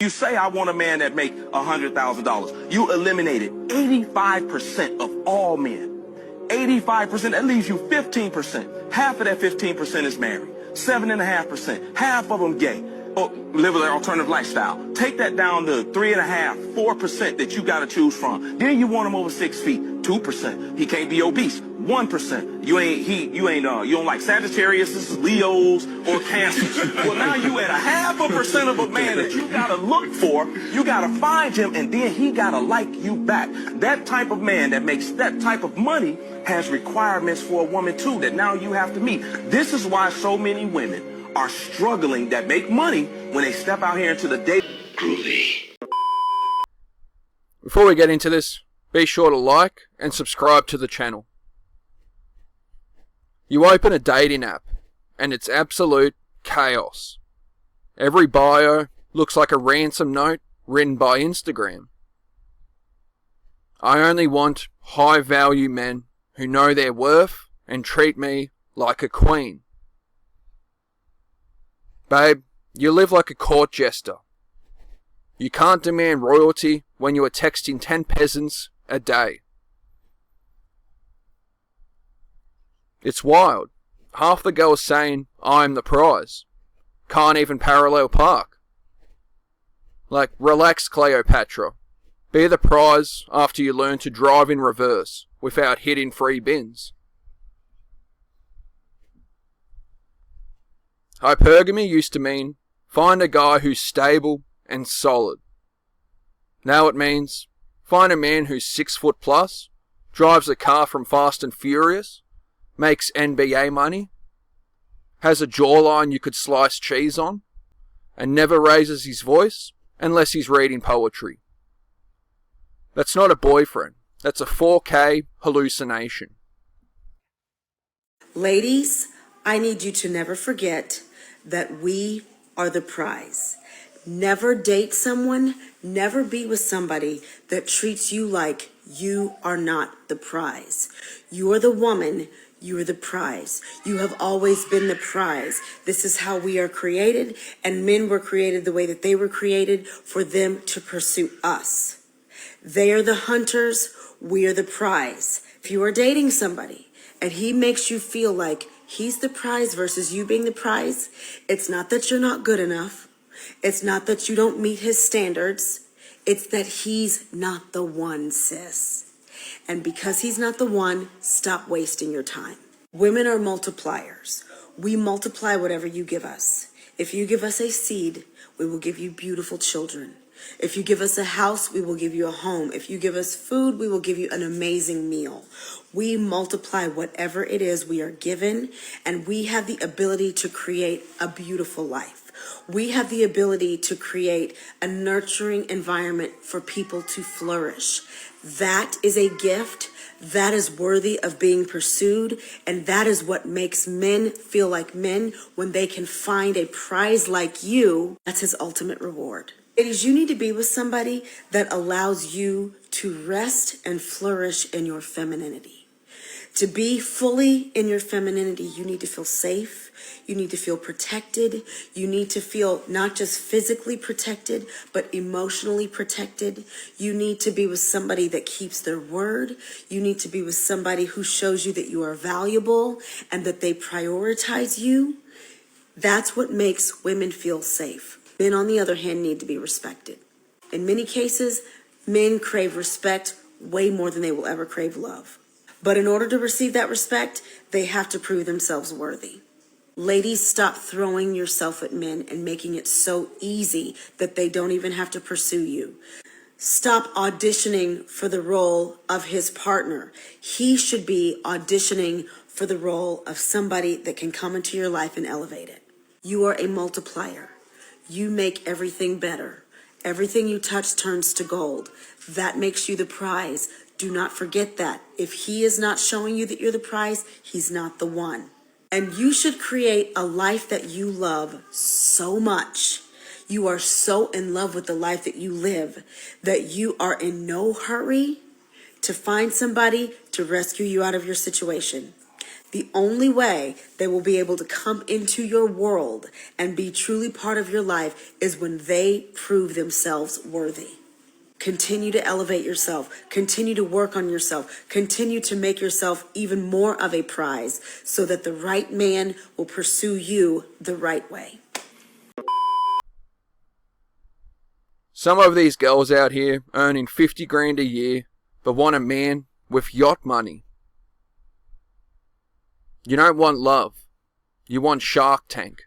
You say I want a man that make $100,000. You eliminated 85% of all men. 85%, that leaves you 15%. Half of that 15% is married. 7.5%. Half of them gay. Or live an alternative lifestyle. Take that down to 3.5%, 4% that you got to choose from. Then you want him over 6 feet. 2%. He can't be obese. 1%. You don't like Sagittarius, Leos, or Cancer. Well, now you at 0.5% of a man that you gotta look for. You gotta find him, and then he gotta like you back. That type of man that makes that type of money has requirements for a woman too that now you have to meet. This is why so many women are struggling that make money when they step out here into the day. Groovy. Before we get into this, be sure to like and subscribe to the channel. You open a dating app and it's absolute chaos. Every bio looks like a ransom note written by Instagram. I only want high value men who know their worth and treat me like a queen. Babe, you live like a court jester. You can't demand royalty when you are texting 10 peasants a day. It's wild. Half the girls saying, I'm the prize. Can't even parallel park. Like, relax, Cleopatra. Be the prize after you learn to drive in reverse without hitting free bins. Hypergamy used to mean find a guy who's stable and solid. Now it means find a man who's 6 foot plus, drives a car from Fast and Furious, makes NBA money, has a jawline you could slice cheese on, and never raises his voice unless he's reading poetry. That's not a boyfriend. That's a 4K hallucination. Ladies, I need you to never forget that we are the prize. Never date someone, never be with somebody that treats you like you are not the prize. You are the woman, you are the prize. You have always been the prize. This is how we are created, and men were created the way that they were created, for them to pursue us. They are the hunters, we are the prize. If you are dating somebody and he makes you feel like he's the prize versus you being the prize, it's not that you're not good enough. It's not that you don't meet his standards. It's that he's not the one, sis. And because he's not the one, stop wasting your time. Women are multipliers. We multiply whatever you give us. If you give us a seed, we will give you beautiful children. If you give us a house, we will give you a home. If you give us food, we will give you an amazing meal. We multiply whatever it is we are given, and we have the ability to create a beautiful life. We have the ability to create a nurturing environment for people to flourish. That is a gift. That is worthy of being pursued, and that is what makes men feel like men when they can find a prize like you. That's his ultimate reward. Ladies, you need to be with somebody that allows you to rest and flourish in your femininity. To be fully in your femininity, you need to feel safe. You need to feel protected. You need to feel not just physically protected, but emotionally protected. You need to be with somebody that keeps their word. You need to be with somebody who shows you that you are valuable and that they prioritize you. That's what makes women feel safe. Men, on the other hand, need to be respected. In many cases, men crave respect way more than they will ever crave love. But in order to receive that respect, they have to prove themselves worthy. Ladies, stop throwing yourself at men and making it so easy that they don't even have to pursue you. Stop auditioning for the role of his partner. He should be auditioning for the role of somebody that can come into your life and elevate it. You are a multiplier. You make everything better. Everything you touch turns to gold. That makes you the prize. Do not forget that. If he is not showing you that you're the prize, he's not the one. And you should create a life that you love so much. You are so in love with the life that you live that you are in no hurry to find somebody to rescue you out of your situation. The only way they will be able to come into your world and be truly part of your life is when they prove themselves worthy. Continue to elevate yourself. Continue to work on yourself. Continue to make yourself even more of a prize so that the right man will pursue you the right way. Some of these girls out here earning 50 grand a year but want a man with yacht money. You don't want love. You want Shark Tank.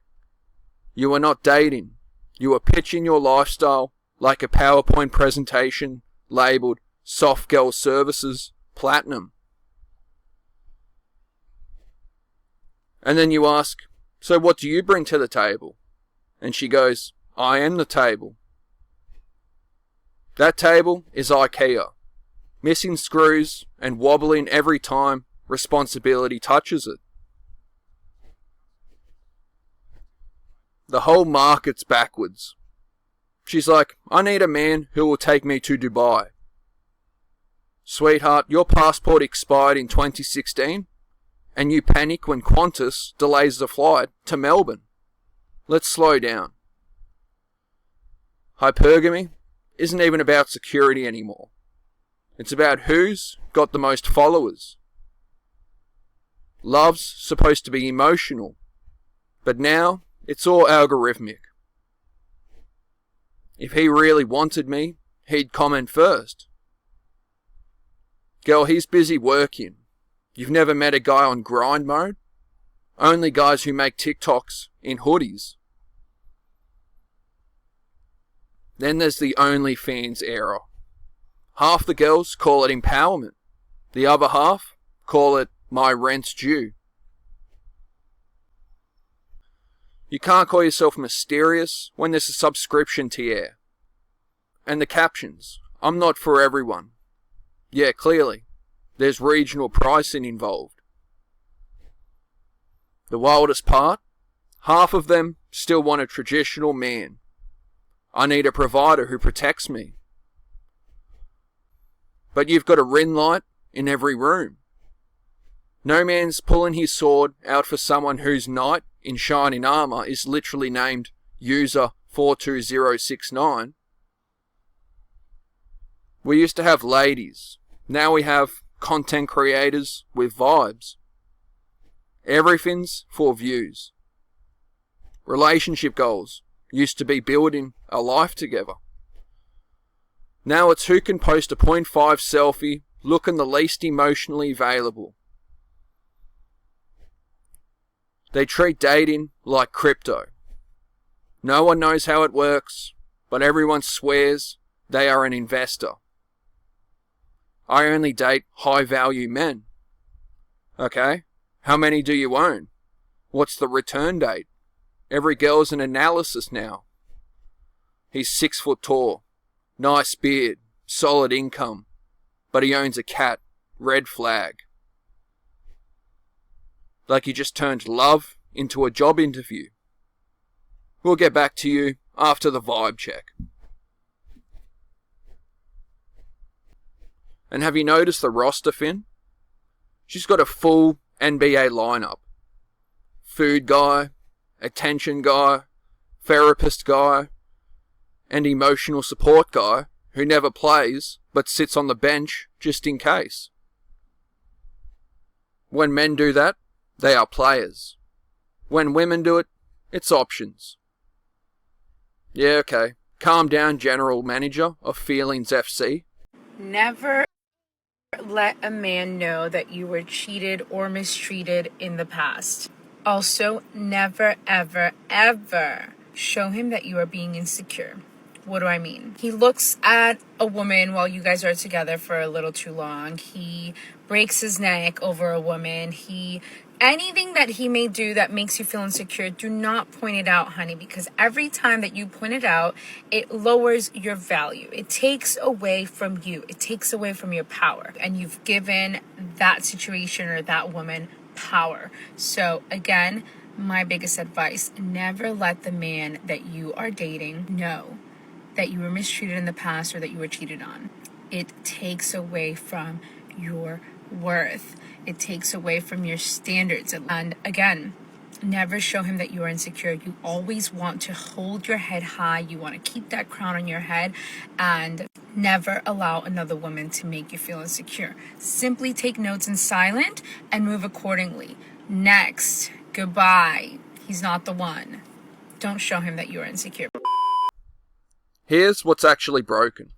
You are not dating. You are pitching your lifestyle like a PowerPoint presentation labeled Soft Girl Services Platinum. And then you ask, so what do you bring to the table? And she goes, I am the table. That table is IKEA, missing screws and wobbling every time responsibility touches it. The whole market's backwards. She's like, I need a man who will take me to Dubai. Sweetheart, your passport expired in 2016, and you panic when Qantas delays the flight to Melbourne. Let's slow down. Hypergamy isn't even about security anymore. It's about who's got the most followers. Love's supposed to be emotional, but now it's all algorithmic. If he really wanted me, he'd comment first. Girl, he's busy working. You've never met a guy on grind mode? Only guys who make TikToks in hoodies. Then there's the OnlyFans era. Half the girls call it empowerment. The other half call it my rent's due. You can't call yourself mysterious when there's a subscription tier. And the captions, I'm not for everyone. Yeah, clearly, there's regional pricing involved. The wildest part, half of them still want a traditional man. I need a provider who protects me. But you've got a ring light in every room. No man's pulling his sword out for someone whose knight in shining armor is literally named user 42069. We used to have ladies. Now we have content creators with vibes. Everything's for views. Relationship goals used to be building a life together. Now it's who can post a 0.5 selfie looking the least emotionally available. They treat dating like crypto. No one knows how it works, but everyone swears they are an investor. I only date high-value men. Okay, how many do you own? What's the return date? Every girl's an analysis now. He's 6 foot tall, nice beard, solid income, but he owns a cat, red flag. Like you just turned love into a job interview. We'll get back to you after the vibe check. And have you noticed the roster, Finn? She's got a full NBA lineup. Food guy, attention guy, therapist guy, and emotional support guy who never plays but sits on the bench just in case. When men do that, they are players. When women do it, it's options. Yeah, okay. Calm down, General Manager of Feelings FC. Never let a man know that you were cheated or mistreated in the past. Also, never, ever, ever show him that you are being insecure. What do I mean? He looks at a woman while you guys are together for a little too long. He breaks his neck over a woman. Anything that he may do that makes you feel insecure, do not point it out, honey, because every time that you point it out, it lowers your value. It takes away from you. It takes away from your power. And you've given that situation or that woman power. So again, my biggest advice, never let the man that you are dating know that you were mistreated in the past or that you were cheated on. It takes away from your worth. It takes away from your standards. And again, never show him that you are insecure. You always want to hold your head high. You want to keep that crown on your head and never allow another woman to make you feel insecure. Simply take notes in silent and move accordingly. Next, goodbye. He's not the one. Don't show him that you are insecure. Here's what's actually broken.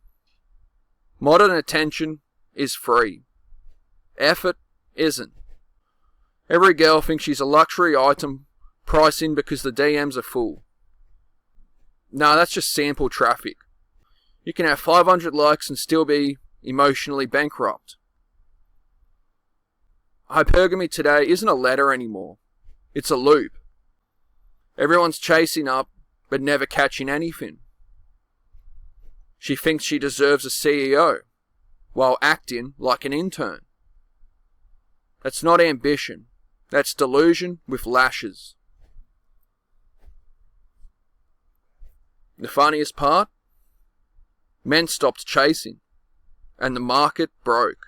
Modern attention is free. Effort isn't. Every girl thinks she's a luxury item priced in because the DMs are full. No, that's just sample traffic. You can have 500 likes and still be emotionally bankrupt. Hypergamy today isn't a letter anymore. It's a loop. Everyone's chasing up but never catching anything. She thinks she deserves a CEO while acting like an intern. That's not ambition. That's delusion with lashes. The funniest part? Men stopped chasing, and the market broke.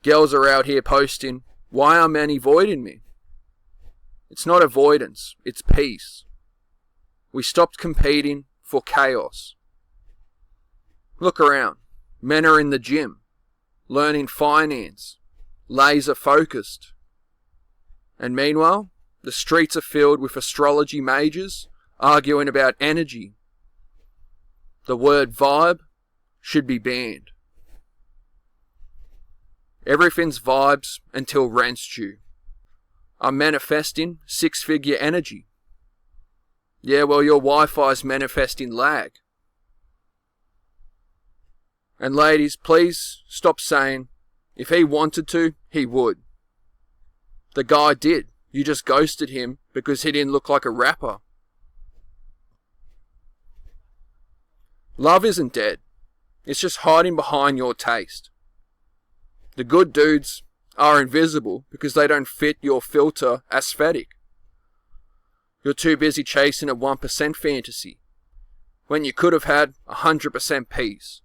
Girls are out here posting, "Why are men avoiding me?" It's not avoidance, it's peace. We stopped competing for chaos. Look around. Men are in the gym, learning finance, laser focused. And meanwhile, the streets are filled with astrology majors arguing about energy. The word vibe should be banned. Everything's vibes until rent's due. I'm manifesting six-figure energy. Yeah, well, your Wi-Fi's manifesting lag. And ladies, please stop saying, if he wanted to, he would. The guy did. You just ghosted him because he didn't look like a rapper. Love isn't dead. It's just hiding behind your taste. The good dudes are invisible because they don't fit your filter aesthetic. You're too busy chasing a 1% fantasy when you could have had 100% peace.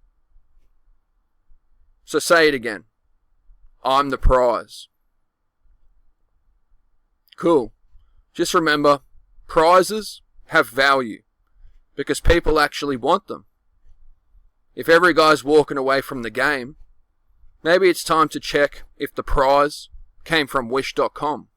So say it again. I'm the prize. Cool. Just remember, prizes have value because people actually want them. If every guy's walking away from the game, maybe it's time to check if the prize came from wish.com.